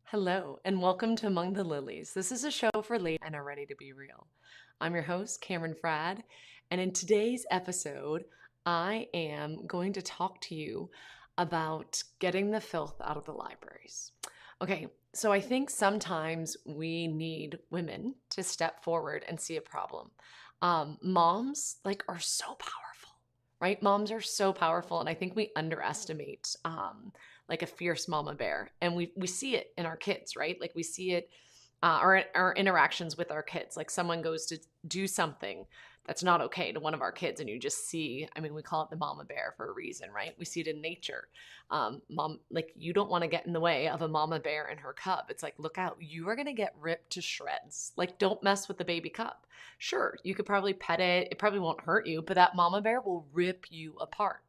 Hello, and welcome to Among the Lilies. This is a show for ladies and are ready to be real. I'm your host, Cameron Frad, and in today's episode, I am going to talk to you about getting the filth out of the libraries. Okay, so I think sometimes we need women to step forward and see a problem. Moms, are so powerful, right? Moms are so powerful, and I think we underestimate a fierce mama bear. And we see it in our kids, right? Like we see it our interactions with our kids. Like someone goes to do something that's not okay to one of our kids, and you just see, I mean, we call it the mama bear for a reason, right? We see it in nature. Mom, like you don't want to get in the way of a mama bear and her cub. It's like, look out, you are going to get ripped to shreds. Like, don't mess with the baby cub. Sure, you could probably pet it. It probably won't hurt you, but that mama bear will rip you apart.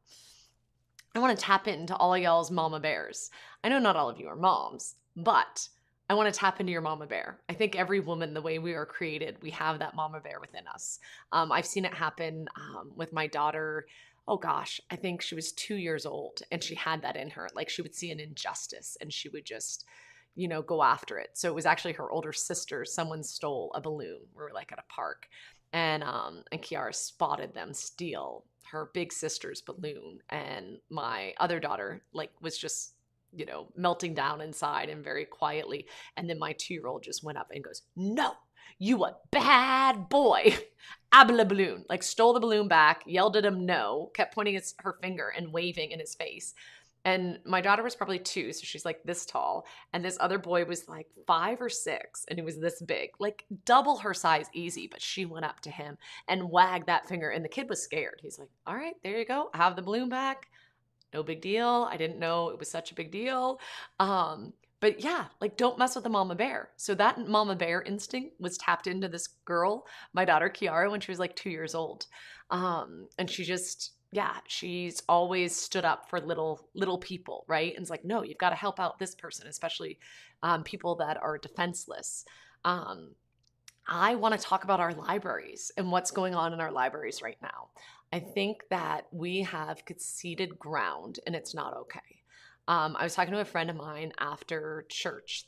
I want to tap into all of y'all's mama bears. I know not all of you are moms, but I want to tap into your mama bear. I think every woman, the way we are created, we have that mama bear within us. I've seen it happen with my daughter. Oh gosh, I think she was 2 years old and she had that in her. Like she would see an injustice and she would just, go after it. So it was actually her older sister. Someone stole a balloon. We were like at a park, and Kiara spotted them steal her big sister's balloon, and my other daughter was just melting down inside and very quietly, and then my 2-year-old just went up and goes, no, you a bad boy. Abla balloon, like stole the balloon back, yelled at him no, kept pointing her finger and waving in his face. And my daughter was probably 2, so she's like this tall. And this other boy was like 5 or 6, and he was this big, like double her size easy. But she went up to him and wagged that finger, and the kid was scared. He's like, all right, there you go. I have the balloon back. No big deal. I didn't know it was such a big deal. But yeah, like don't mess with the mama bear. So that mama bear instinct was tapped into this girl, my daughter Kiara, when she was like 2 years old. And she just, yeah, she's always stood up for little people, right? And it's like, no, you've got to help out this person, especially people that are defenseless. I want to talk about our libraries and what's going on in our libraries right now. I think that we have conceded ground and it's not okay. I was talking to a friend of mine after church,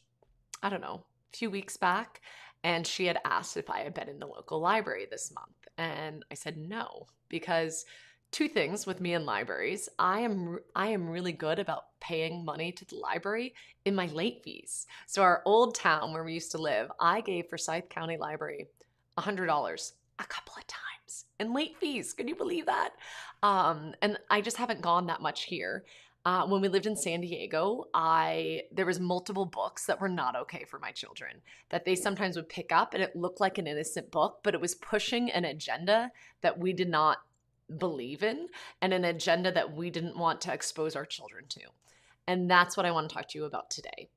I don't know, a few weeks back, and she had asked if I had been in the local library this month. And I said no, because two things with me in libraries. I am really good about paying money to the library in my late fees. So our old town where we used to live, I gave Forsyth County Library $100 a couple of times in late fees. Can you believe that? And I just haven't gone that much here. When we lived in San Diego, there was multiple books that were not okay for my children that they sometimes would pick up, and it looked like an innocent book, but it was pushing an agenda that we did not believe in, and an agenda that we didn't want to expose our children to. And that's what I want to talk to you about today.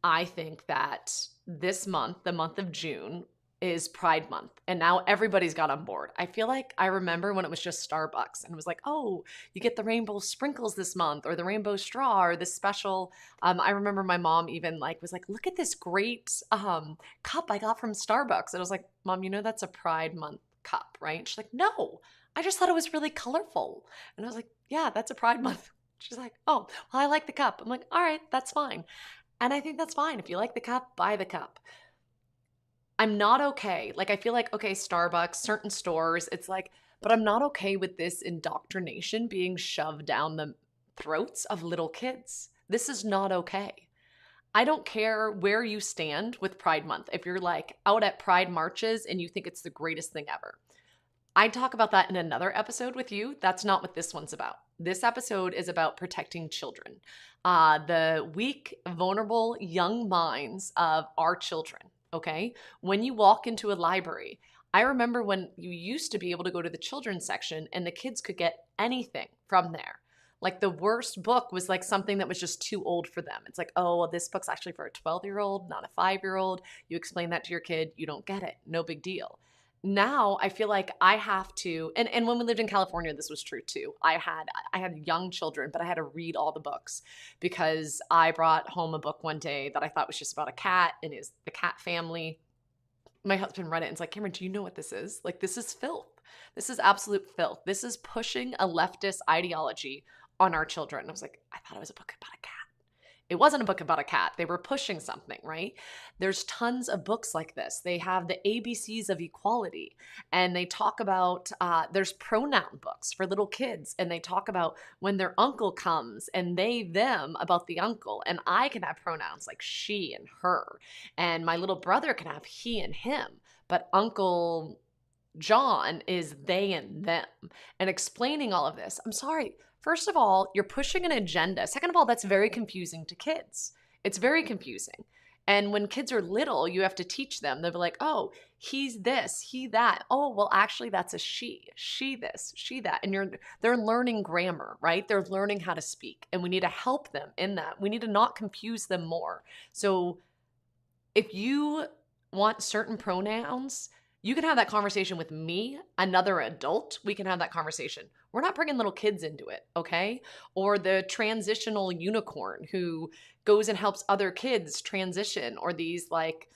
I think that this month, the month of June, is Pride Month, and now everybody's got on board. I feel like I remember when it was just Starbucks and it was like, oh, you get the rainbow sprinkles this month, or the rainbow straw, or this special. I remember my mom even was like, look at this great cup I got from Starbucks. And I was like, Mom, that's a Pride Month cup, right? And she's like, no, I just thought it was really colorful. And I was like, yeah, that's a Pride Month. She's like, oh, well, I like the cup. I'm like, all right, that's fine. And I think that's fine. If you like the cup, buy the cup. I'm not okay. I feel like, okay, Starbucks, certain stores, it's like, but I'm not okay with this indoctrination being shoved down the throats of little kids. This is not okay. I don't care where you stand with Pride Month. If you're out at Pride marches and you think it's the greatest thing ever, I'd talk about that in another episode with you. That's not what this one's about. This episode is about protecting children, the weak, vulnerable, young minds of our children. Okay. When you walk into a library, I remember when you used to be able to go to the children's section and the kids could get anything from there. Like the worst book was something that was just too old for them. It's like, oh, well, this book's actually for a 12-year-old, not a 5-year-old. You explain that to your kid, you don't get it. No big deal. Now I feel like I have to, and when we lived in California, this was true too. I had young children, but I had to read all the books because I brought home a book one day that I thought was just about a cat and the cat family. My husband read it and it's like, Cameron, do you know what this is? This is filth. This is absolute filth. This is pushing a leftist ideology on our children. And I was like, I thought it was a book about a cat. It wasn't a book about a cat. They were pushing something, right? There's tons of books like this. They have the ABCs of equality, and they talk about, there's pronoun books for little kids, and they talk about when their uncle comes and they, them about the uncle. And I can have pronouns like she and her, and my little brother can have he and him, but Uncle John is they and them. And explaining all of this, I'm sorry. First of all, you're pushing an agenda. Second of all, that's very confusing to kids. It's very confusing. And when kids are little, you have to teach them. They'll be like, oh, he's this, he that. Oh, well, actually, that's a she this, she that. And they're learning grammar, right? They're learning how to speak. And we need to help them in that. We need to not confuse them more. So if you want certain pronouns, you can have that conversation with me, another adult. We can have that conversation. We're not bringing little kids into it, okay? Or the transitional unicorn who goes and helps other kids transition, or these like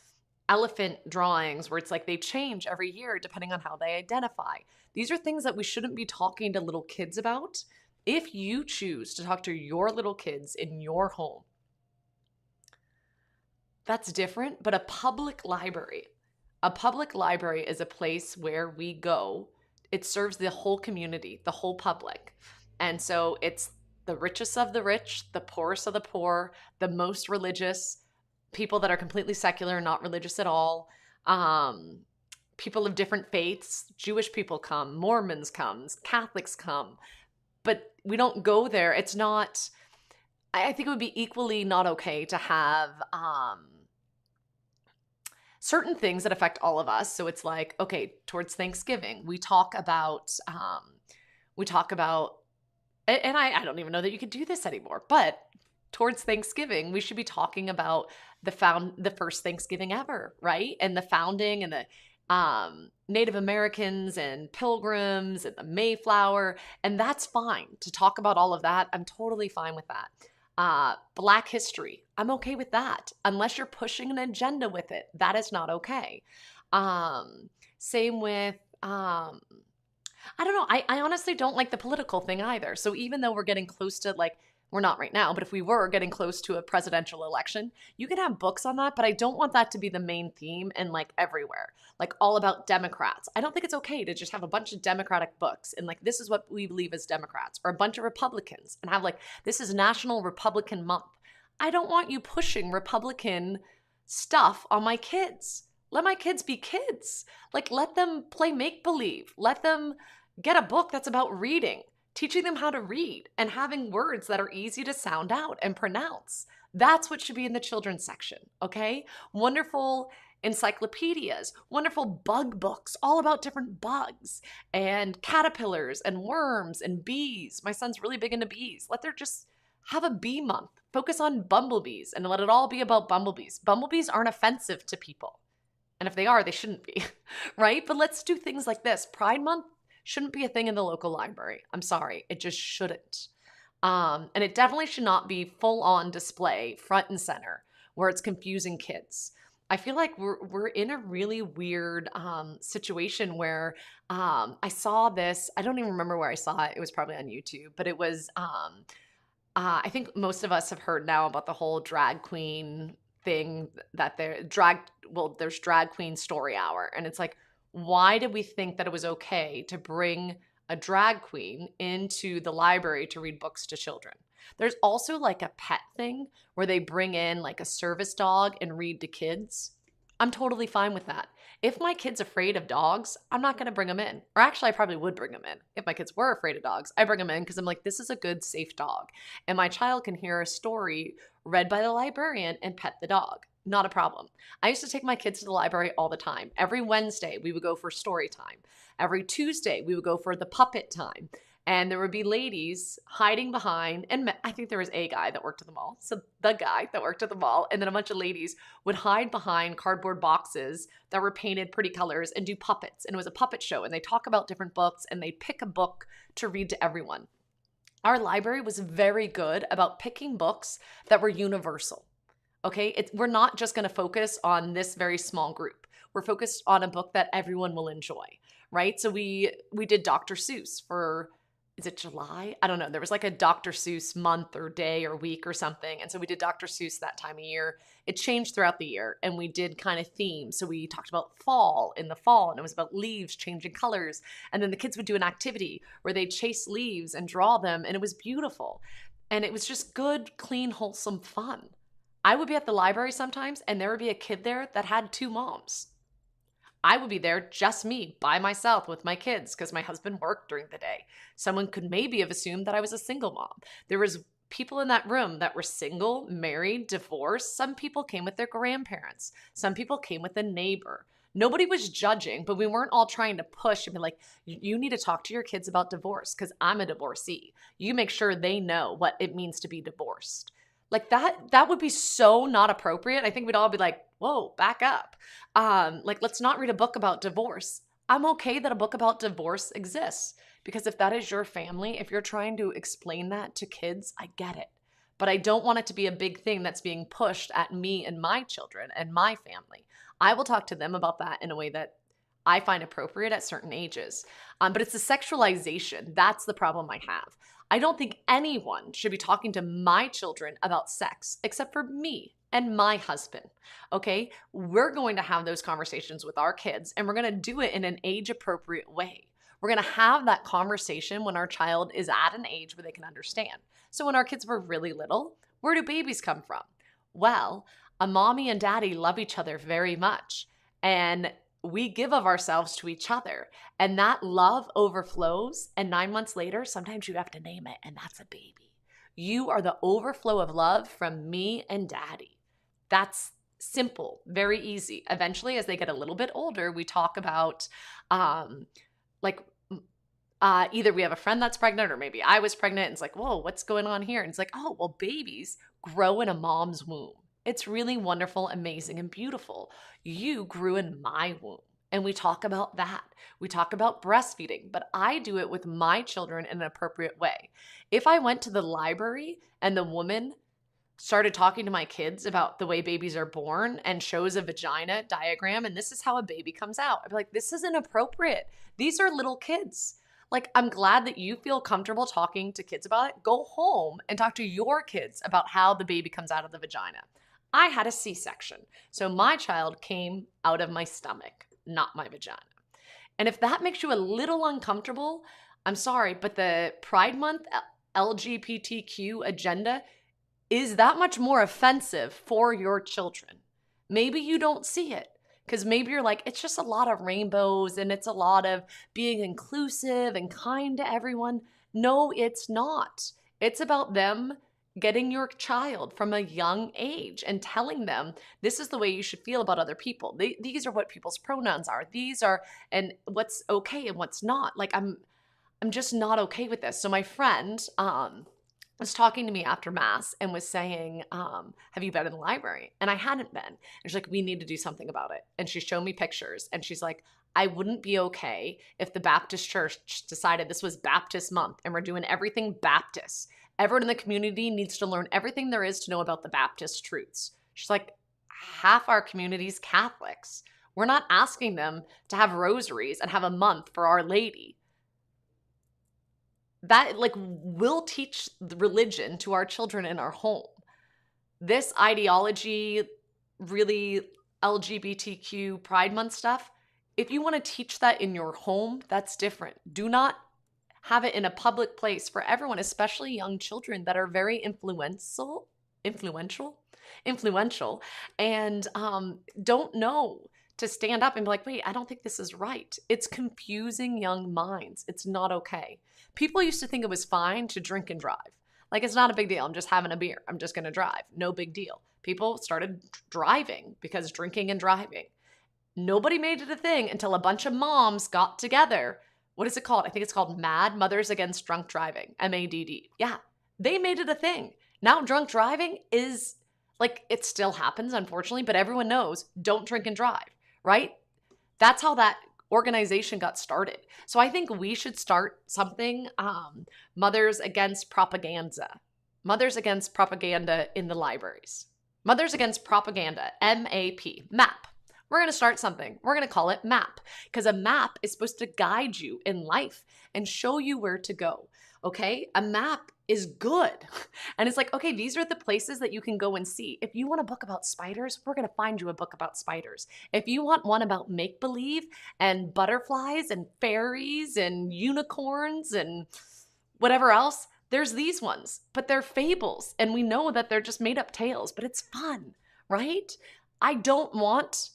elephant drawings where it's like they change every year depending on how they identify. These are things that we shouldn't be talking to little kids about. If you choose to talk to your little kids in your home, that's different, but a public library is a place where we go. It serves the whole community, the whole public. And so it's the richest of the rich, the poorest of the poor, the most religious, people that are completely secular and not religious at all, people of different faiths. Jewish people come, Mormons come, Catholics come. But we don't go there. It's not, I think it would be equally not okay to have certain things that affect all of us. So it's like, okay, towards Thanksgiving, we talk about, and I don't even know that you could do this anymore, but towards Thanksgiving, we should be talking about the first Thanksgiving ever, right? And the founding and the Native Americans and Pilgrims and the Mayflower. And that's fine to talk about all of that. I'm totally fine with that. Black history, I'm okay with that. Unless you're pushing an agenda with it, that is not okay. Same with, I don't know. I honestly don't like the political thing either. So even though we're getting close to, like, we're not right now, but if we were getting close to a presidential election, you can have books on that, but I don't want that to be the main theme and like everywhere, like all about Democrats. I don't think it's okay to just have a bunch of Democratic books and like, this is what we believe as Democrats, or a bunch of Republicans and have like, this is National Republican Month. I don't want you pushing Republican stuff on my kids. Let my kids be kids. Like, let them play make-believe. Let them get a book that's about reading. Teaching them how to read and having words that are easy to sound out and pronounce. That's what should be in the children's section, okay? Wonderful encyclopedias, wonderful bug books, all about different bugs and caterpillars and worms and bees. My son's really big into bees. Let there just have a bee month. Focus on bumblebees and let it all be about bumblebees. Bumblebees aren't offensive to people. And if they are, they shouldn't be, right? But let's do things like this. Pride Month shouldn't be a thing in the local library. I'm sorry. It just shouldn't. And it definitely should not be full-on display, front and center, where it's confusing kids. I feel like we're in a really weird situation where I saw this. I don't even remember where I saw it. It was probably on YouTube, but it was, I think most of us have heard now about the whole drag queen thing that there's drag queen story hour. And it's like, why did we think that it was okay to bring a drag queen into the library to read books to children? There's also like a pet thing where they bring in like a service dog and read to kids. I'm totally fine with that. If my kid's afraid of dogs, I'm not going to bring them in. Or actually, I probably would bring them in. If my kids were afraid of dogs, I bring them in because I'm like, this is a good, safe dog. And my child can hear a story read by the librarian and pet the dog. Not a problem. I used to take my kids to the library all the time. Every Wednesday, we would go for story time. Every Tuesday, we would go for the puppet time. And there would be ladies hiding behind, and I think there was a guy that worked at the mall. So the guy that worked at the mall, and then a bunch of ladies would hide behind cardboard boxes that were painted pretty colors and do puppets. And it was a puppet show, and they talk about different books, and they pick a book to read to everyone. Our library was very good about picking books that were universal. Okay, we're not just going to focus on this very small group. We're focused on a book that everyone will enjoy, right? So we did Dr. Seuss for is it July? I don't know. There was like a Dr. Seuss month or day or week or something. And so we did Dr. Seuss that time of year. It changed throughout the year and we did kind of themes. So we talked about fall in the fall and it was about leaves changing colors. And then the kids would do an activity where they'd chase leaves and draw them. And it was beautiful. And it was just good, clean, wholesome fun. I would be at the library sometimes and there would be a kid there that had two moms. I would be there, just me, by myself with my kids because my husband worked during the day. Someone could maybe have assumed that I was a single mom. There was people in that room that were single, married, divorced. Some people came with their grandparents. Some people came with a neighbor. Nobody was judging, but we weren't all trying to push and be like, you need to talk to your kids about divorce because I'm a divorcee. You make sure they know what it means to be divorced. Like that would be so not appropriate. I think we'd all be like, whoa, back up. Let's not read a book about divorce. I'm okay that a book about divorce exists because if that is your family, if you're trying to explain that to kids, I get it. But I don't want it to be a big thing that's being pushed at me and my children and my family. I will talk to them about that in a way that I find appropriate at certain ages. But it's the sexualization. That's the problem I have. I don't think anyone should be talking to my children about sex except for me and my husband, okay? We're going to have those conversations with our kids and we're going to do it in an age-appropriate way. We're going to have that conversation when our child is at an age where they can understand. So when our kids were really little, where do babies come from? Well, a mommy and daddy love each other very much and we give of ourselves to each other and that love overflows. And 9 months later, sometimes you have to name it and that's a baby. You are the overflow of love from me and daddy. That's simple, very easy. Eventually, as they get a little bit older, we talk about either we have a friend that's pregnant or maybe I was pregnant. And it's like, whoa, what's going on here? And it's like, oh, well, babies grow in a mom's womb. It's really wonderful, amazing, and beautiful. You grew in my womb. And we talk about that. We talk about breastfeeding, but I do it with my children in an appropriate way. If I went to the library and the woman started talking to my kids about the way babies are born and shows a vagina diagram and this is how a baby comes out, I'd be like, this is inappropriate. These are little kids. Like, I'm glad that you feel comfortable talking to kids about it. Go home and talk to your kids about how the baby comes out of the vagina. I had a C-section, so my child came out of my stomach, not my vagina. And if that makes you a little uncomfortable, I'm sorry, but the Pride Month LGBTQ agenda is that much more offensive for your children. Maybe you don't see it because maybe you're like, it's just a lot of rainbows and it's a lot of being inclusive and kind to everyone. No, it's not. It's about them getting your child from a young age and telling them this is the way you should feel about other people. These are what people's pronouns are. These are, and what's okay and what's not. Like, I'm just not okay with this. So my friend was talking to me after mass and was saying, have you been in the library? And I hadn't been. And she's like, we need to do something about it. And she showed me pictures and she's like, I wouldn't be okay if the Baptist church decided this was Baptist month and we're doing everything Baptist. Everyone in the community needs to learn everything there is to know about the Baptist truths. She's like, half our community's Catholics. We're not asking them to have rosaries and have a month for Our Lady. That, like, will teach the religion to our children in our home. This ideology, really LGBTQ Pride Month stuff, if you want to teach that in your home, that's different. Do not have it in a public place for everyone, especially young children that are very influential, and don't know to stand up and be like, wait, I don't think this is right. It's confusing young minds. It's not okay. People used to think it was fine to drink and drive. Like, it's not a big deal. I'm just having a beer. I'm just going to drive. No big deal. People started driving because drinking and driving. Nobody made it a thing until a bunch of moms got together. What is it called? I think it's called MAD, Mothers Against Drunk Driving, MADD. Yeah, they made it a thing. Now drunk driving is, like, it still happens, unfortunately, but everyone knows don't drink and drive, right? That's how that organization got started. So I think we should start something, Mothers Against Propaganda. Mothers Against Propaganda in the libraries. Mothers Against Propaganda, MAP, MAP. We're going to start something. We're going to call it MAP because a map is supposed to guide you in life and show you where to go. Okay. A map is good. And it's like, okay, these are the places that you can go and see. If you want a book about spiders, we're going to find you a book about spiders. If you want one about make-believe and butterflies and fairies and unicorns and whatever else, there's these ones, but they're fables. And we know that they're just made up tales, but it's fun, right? I don't want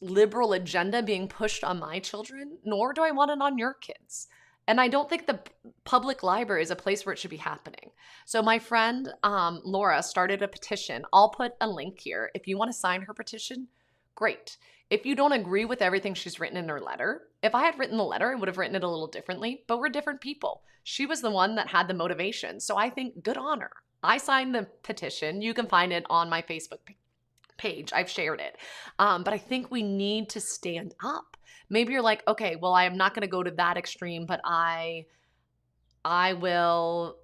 liberal agenda being pushed on my children, nor do I want it on your kids. And I don't think the public library is a place where it should be happening. So my friend Laura started a petition. I'll put a link here. If you want to sign her petition, great. If you don't agree with everything she's written in her letter, if I had written the letter, I would have written it a little differently, but we're different people. She was the one that had the motivation. So I think good on her. I signed the petition. You can find it on my Facebook page. I've shared it. But I think we need to stand up. Maybe you're like, okay, well, I am not going to go to that extreme, but I will.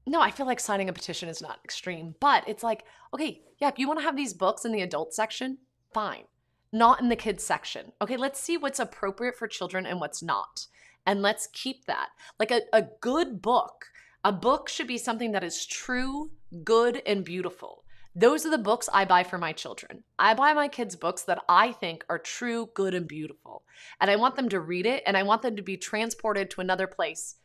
No, I feel like signing a petition is not extreme, but it's like, okay, yeah, if you want to have these books in the adult section, fine. Not in the kids section. Okay, let's see what's appropriate for children and what's not. And let's keep that. Like a good book. A book should be something that is true, good, and beautiful. Those are the books I buy for my children. I buy my kids books that I think are true, good, and beautiful. And I want them to read it, and I want them to be transported to another place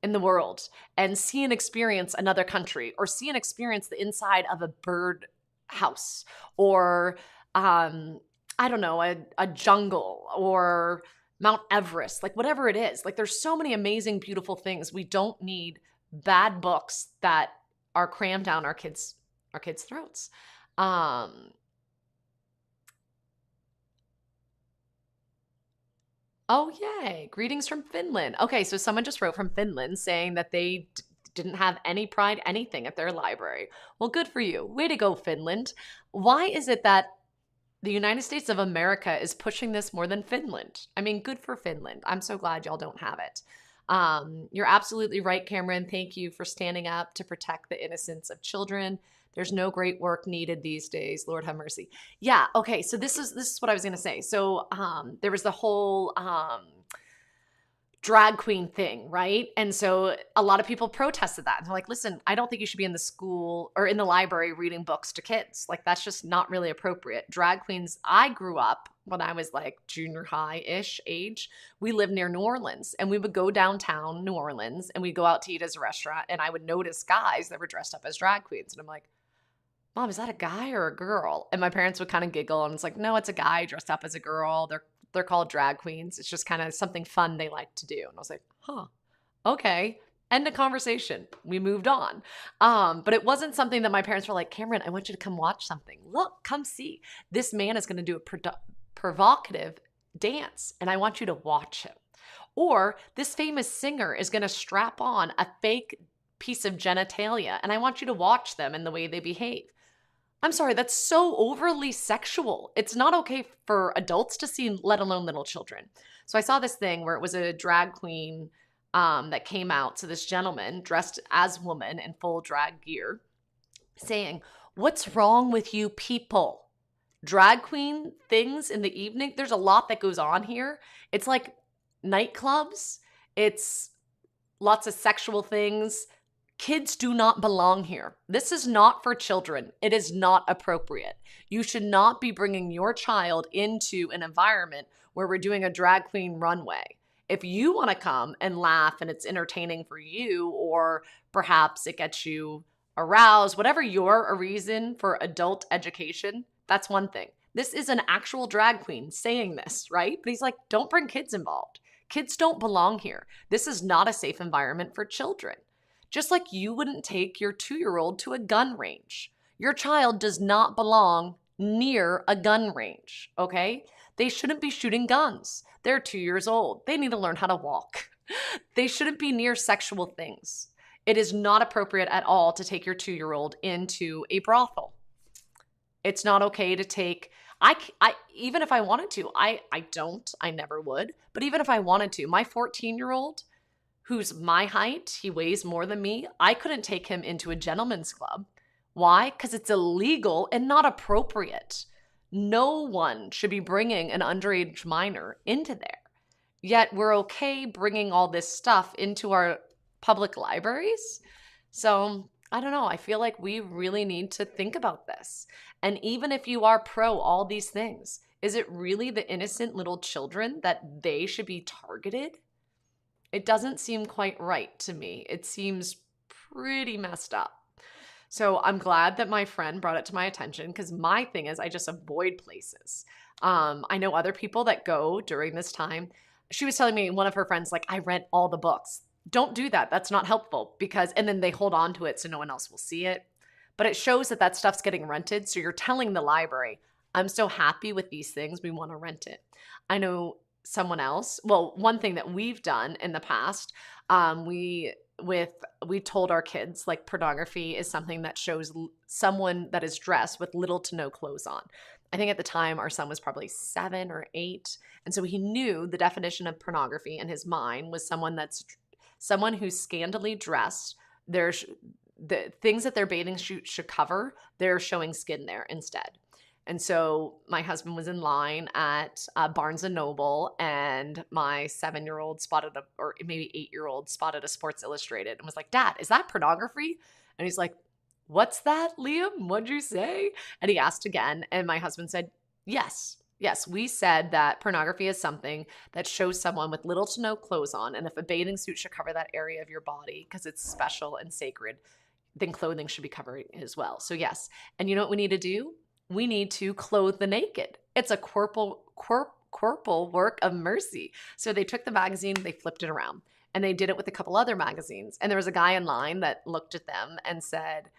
in the world and see and experience another country, or see and experience the inside of a bird house, or I don't know, a jungle, or Mount Everest, like whatever it is. Like there's so many amazing, beautiful things. We don't need bad books that are crammed down our kids' throats. Oh, yay. Greetings from Finland. Okay, so someone just wrote from Finland saying that they didn't have any pride, anything at their library. Well, good for you. Way to go, Finland. Why is it that the United States of America is pushing this more than Finland? I mean, good for Finland. I'm so glad y'all don't have it. You're absolutely right, Cameron. Thank you for standing up to protect the innocence of children. There's no great work needed these days. Lord have mercy. Yeah. Okay. So this is what I was going to say. So there was the whole drag queen thing, right? And so a lot of people protested that. And they're like, listen, I don't think you should be in the school or in the library reading books to kids. Like, that's just not really appropriate. Drag queens, I grew up when I was like junior high-ish age. We lived near New Orleans, and we would go downtown New Orleans, and we'd go out to eat at a restaurant, and I would notice guys that were dressed up as drag queens. And I'm like, Mom, is that a guy or a girl? And my parents would kind of giggle, and it's like, no, it's a guy dressed up as a girl. They're called drag queens. It's just kind of something fun they like to do. And I was like, huh, okay. End of conversation. We moved on. But it wasn't something that my parents were like, Cameron, I want you to come watch something. Look, come see. This man is going to do a provocative dance, and I want you to watch him. Or this famous singer is going to strap on a fake piece of genitalia, and I want you to watch them and the way they behave. I'm sorry, that's so overly sexual. It's not okay for adults to see, let alone little children. So I saw this thing where it was a drag queen that came out. So this gentleman dressed as woman in full drag gear saying, what's wrong with you people? Drag queen things in the evening. There's a lot that goes on here. It's like nightclubs. It's lots of sexual things. Kids do not belong here. This is not for children. It is not appropriate. You should not be bringing your child into an environment where we're doing a drag queen runway. If you want to come and laugh and it's entertaining for you, or perhaps it gets you aroused, whatever your reason for adult education, that's one thing. This is an actual drag queen saying this, right? But he's like, don't bring kids involved. Kids don't belong here. This is not a safe environment for children. Just like you wouldn't take your 2-year-old to a gun range. Your child does not belong near a gun range, okay? They shouldn't be shooting guns. They're 2 years old. They need to learn how to walk. They shouldn't be near sexual things. It is not appropriate at all to take your 2-year-old into a brothel. It's not okay to take, even if I wanted to, I don't, I never would, but even if I wanted to, my 14-year-old, who's my height, he weighs more than me, I couldn't take him into a gentleman's club. Why? Because it's illegal and not appropriate. No one should be bringing an underage minor into there. yet we're okay bringing all this stuff into our public libraries. So I don't know. I feel like we really need to think about this. And even if you are pro all these things, is it really the innocent little children that they should be targeted? It doesn't seem quite right to me. It seems pretty messed up. So I'm glad that my friend brought it to my attention, because my thing is I just avoid places. I know other people that go during this time. She was telling me, one of her friends, like, I rent all the books. Don't do that. That's not helpful, because, and then they hold on to it so no one else will see it. But it shows that that stuff's getting rented. So you're telling the library, I'm so happy with these things, we want to rent it. I know someone else. Well, one thing that we've done in the past, we told our kids, like, pornography is something that shows someone that is dressed with little to no clothes on. I think at the time our son was probably 7 or 8, and so he knew the definition of pornography in his mind was someone who's scantily dressed. There's the things that their bathing suit should cover, they're showing skin there instead. And so my husband was in line at Barnes and Noble, and my 7-year-old spotted or maybe 8-year-old spotted a Sports Illustrated and was like, Dad, is that pornography? And he's like, what's that, Liam? What'd you say? And he asked again. And my husband said, yes. Yes, we said that pornography is something that shows someone with little to no clothes on. And if a bathing suit should cover that area of your body because it's special and sacred, then clothing should be covering it as well. So yes. And you know what we need to do? We need to clothe the naked. It's a corporal work of mercy. So they took the magazine, they flipped it around, and they did it with a couple other magazines. And there was a guy in line that looked at them and said,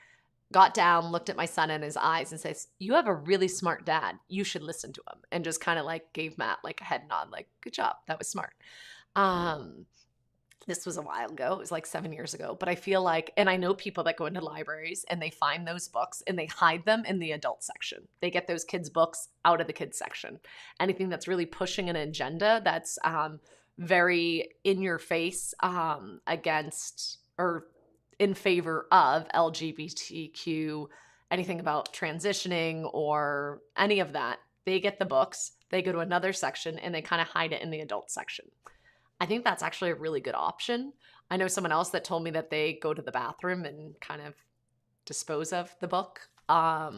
got down, looked at my son in his eyes and says, you have a really smart dad. You should listen to him. And just kind of like gave Matt like a head nod, like, good job. That was smart. This was a while ago. It was like 7 years ago. But I feel like, and I know people that go into libraries and they find those books and they hide them in the adult section. They get those kids' books out of the kids' section. Anything that's really pushing an agenda that's very in your face against or in favor of LGBTQ, anything about transitioning or any of that, they get the books, they go to another section, and they kind of hide it in the adult section. I think that's actually a really good option. I know someone else that told me that they go to the bathroom and kind of dispose of the book. I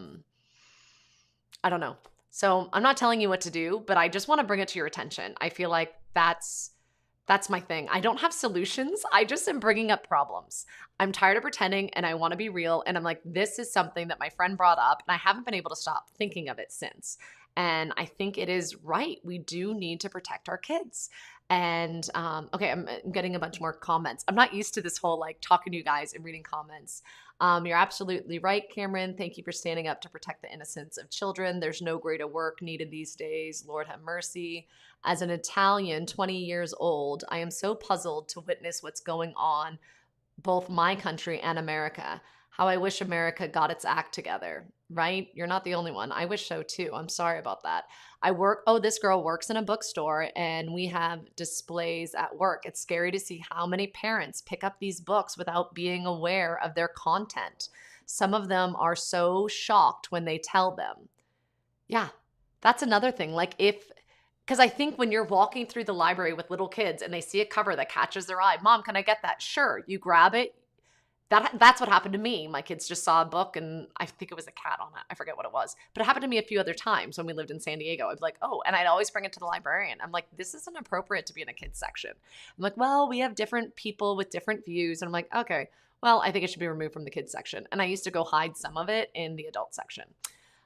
don't know. So I'm not telling you what to do, but I just want to bring it to your attention. I feel like that's my thing. I don't have solutions. I just am bringing up problems. I'm tired of pretending and I want to be real. And I'm like, this is something that my friend brought up and I haven't been able to stop thinking of it since. And I think it is right. We do need to protect our kids. And okay, I'm getting a bunch more comments. I'm not used to this whole like talking to you guys and reading comments. You're absolutely right, Cameron. Thank you for standing up to protect the innocence of children. There's no greater work needed these days. Lord have mercy. As an Italian, 20 years old, I am so puzzled to witness what's going on, both my country and America. How I wish America got its act together, right? You're not the only one. I wish so too. I'm sorry about that. This girl works in a bookstore and we have displays at work. It's scary to see how many parents pick up these books without being aware of their content. Some of them are so shocked when they tell them. Yeah, that's another thing. Because I think when you're walking through the library with little kids and they see a cover that catches their eye, Mom, can I get that? Sure. You grab it. That's what happened to me. My kids just saw a book and I think it was a cat on it. I forget what it was. But it happened to me a few other times when we lived in San Diego. I'd be like, oh, and I'd always bring it to the librarian. I'm like, this isn't appropriate to be in a kids section. I'm like, well, we have different people with different views. And I'm like, okay, well, I think it should be removed from the kids section. And I used to go hide some of it in the adult section.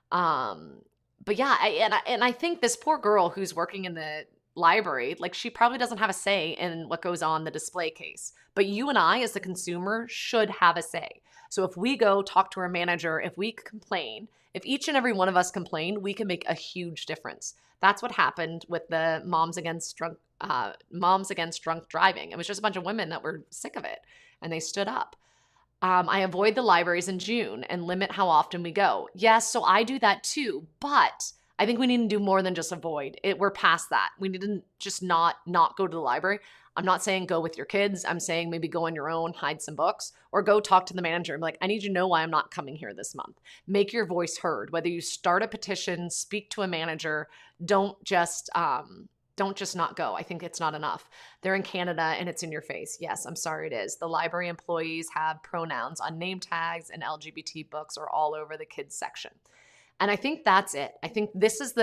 But yeah, I think this poor girl who's working in the library, like she probably doesn't have a say in what goes on the display case. But you and I as the consumer should have a say. So if we go talk to our manager, if we complain, if each and every one of us complain, we can make a huge difference. That's what happened with the Moms Against Drunk Driving. It was just a bunch of women that were sick of it and they stood up. I avoid the libraries in June and limit how often we go. Yes, so I do that too, but I think we need to do more than just avoid it. We're past that. We need to just not go to the library. I'm not saying go with your kids. I'm saying maybe go on your own, hide some books, or go talk to the manager and be like, I need you to know why I'm not coming here this month. Make your voice heard. Whether you start a petition, speak to a manager, don't just don't just not go. I think it's not enough. They're in Canada and it's in your face. Yes, I'm sorry, it is. The library employees have pronouns on name tags, and LGBT books are all over the kids section. And I think that's it. I think this is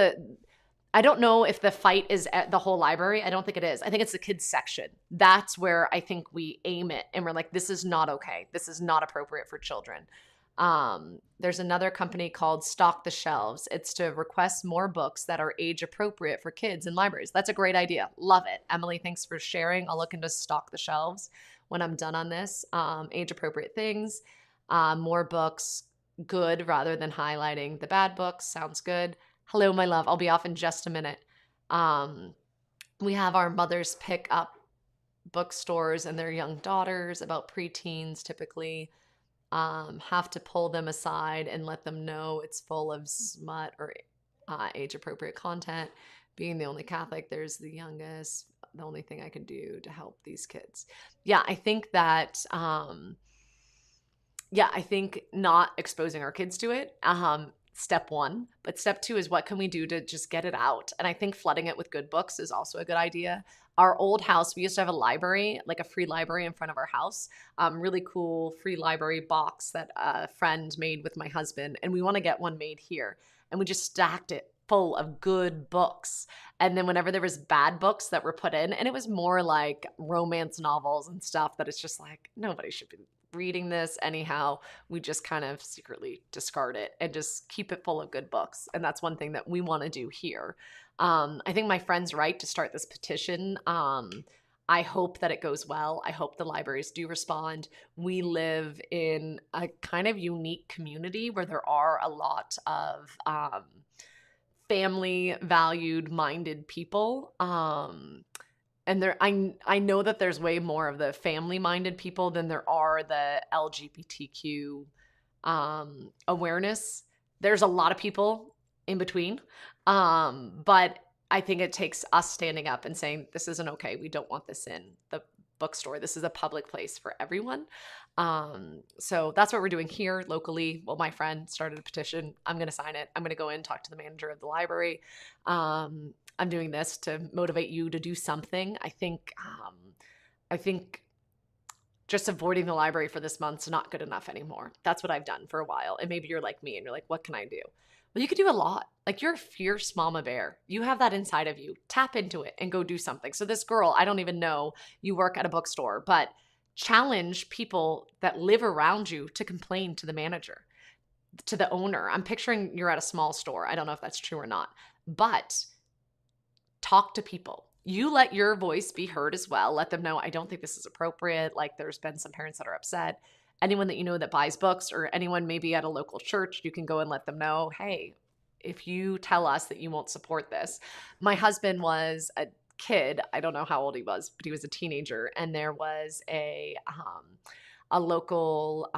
I don't know if the fight is at the whole library. I don't think it is. I think it's the kids section. That's where I think we aim it. And we're like, this is not okay. This is not appropriate for children. There's another company called Stock the Shelves. It's to request more books that are age appropriate for kids in libraries. That's a great idea. Love it. Emily, thanks for sharing. I'll look into Stock the Shelves when I'm done on this. Age appropriate things, more books, good rather than highlighting the bad books. Sounds good. Hello, my love. I'll be off in just a minute. We have our mothers pick up bookstores and their young daughters, about preteens typically. Have to pull them aside and let them know it's full of smut or age-appropriate content. Being the only Catholic, there's the youngest. The only thing I can do to help these kids. Yeah, I think that, I think not exposing our kids to it, step one. But step two is, what can we do to just get it out? And I think flooding it with good books is also a good idea. Our old house, we used to have a library, like a free library in front of our house. Really cool free library box that a friend made with my husband. And we want to get one made here. And we just stacked it full of good books. And then whenever there was bad books that were put in, and it was more like romance novels and stuff that it's just like, nobody should be reading this anyhow, we just kind of secretly discard it and just keep it full of good books. And that's one thing that we want to do here. I think my friend's right to start this petition. I hope that it goes well. I hope the libraries do respond. We live in a kind of unique community where there are a lot of family valued minded people. And I know that there's way more of the family-minded people than there are the LGBTQ awareness. There's a lot of people in between, but I think it takes us standing up and saying, this isn't okay. We don't want this in the bookstore. This is a public place for everyone. So that's what we're doing here locally. Well, my friend started a petition. I'm going to sign it. I'm going to go in and talk to the manager of the library. I'm doing this to motivate you to do something. I think just avoiding the library for this month's not good enough anymore. That's what I've done for a while. And maybe you're like me and you're like, what can I do? Well, you could do a lot. Like, you're a fierce mama bear. You have that inside of you. Tap into it and go do something. So this girl, I don't even know you work at a bookstore, but challenge people that live around you to complain to the manager, to the owner. I'm picturing you're at a small store. I don't know if that's true or not, but talk to people. You let your voice be heard as well. Let them know, I don't think this is appropriate. Like, there's been some parents that are upset. Anyone that you know that buys books, or anyone maybe at a local church, you can go and let them know, hey, if you tell us that you won't support this. My husband was a kid. I don't know how old he was, but he was a teenager. And there was a local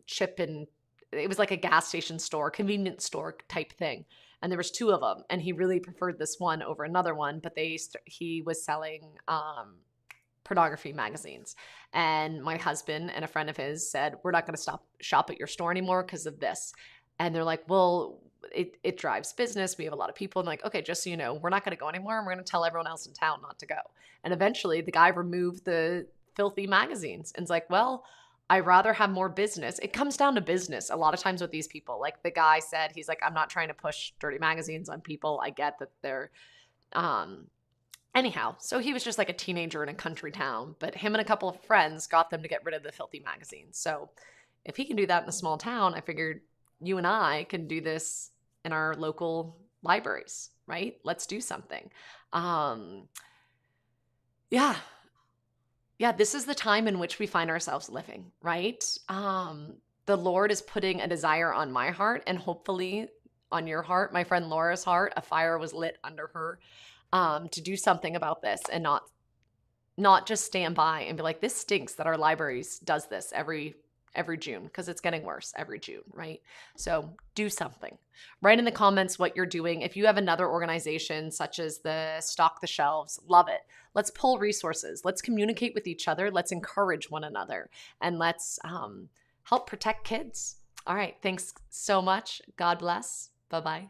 chip, and it was like a gas station store, convenience store type thing. And there was two of them, and he really preferred this one over another one, but he was selling pornography magazines. And my husband and a friend of his said, we're not going to shop at your store anymore because of this. And they're like, well, it drives business. We have a lot of people. And like, okay, just so you know, we're not going to go anymore. And we're going to tell everyone else in town not to go. And eventually the guy removed the filthy magazines. And it's like, well, I'd rather have more business. It comes down to business a lot of times with these people. Like the guy said, he's like, I'm not trying to push dirty magazines on people. I get that they're, anyhow. So he was just like a teenager in a country town, but him and a couple of friends got them to get rid of the filthy magazines. So if he can do that in a small town, I figured you and I can do this in our local libraries, right? Let's do something. Yeah, this is the time in which we find ourselves living, right? The Lord is putting a desire on my heart, and hopefully on your heart, my friend Laura's heart. A fire was lit under her to do something about this, and not just stand by and be like, this stinks that our libraries does this every June, because it's getting worse every June, right? So do something. Write in the comments what you're doing. If you have another organization such as the Stock the Shelves, love it. Let's pull resources. Let's communicate with each other. Let's encourage one another, and let's help protect kids. All right. Thanks so much. God bless. Bye-bye.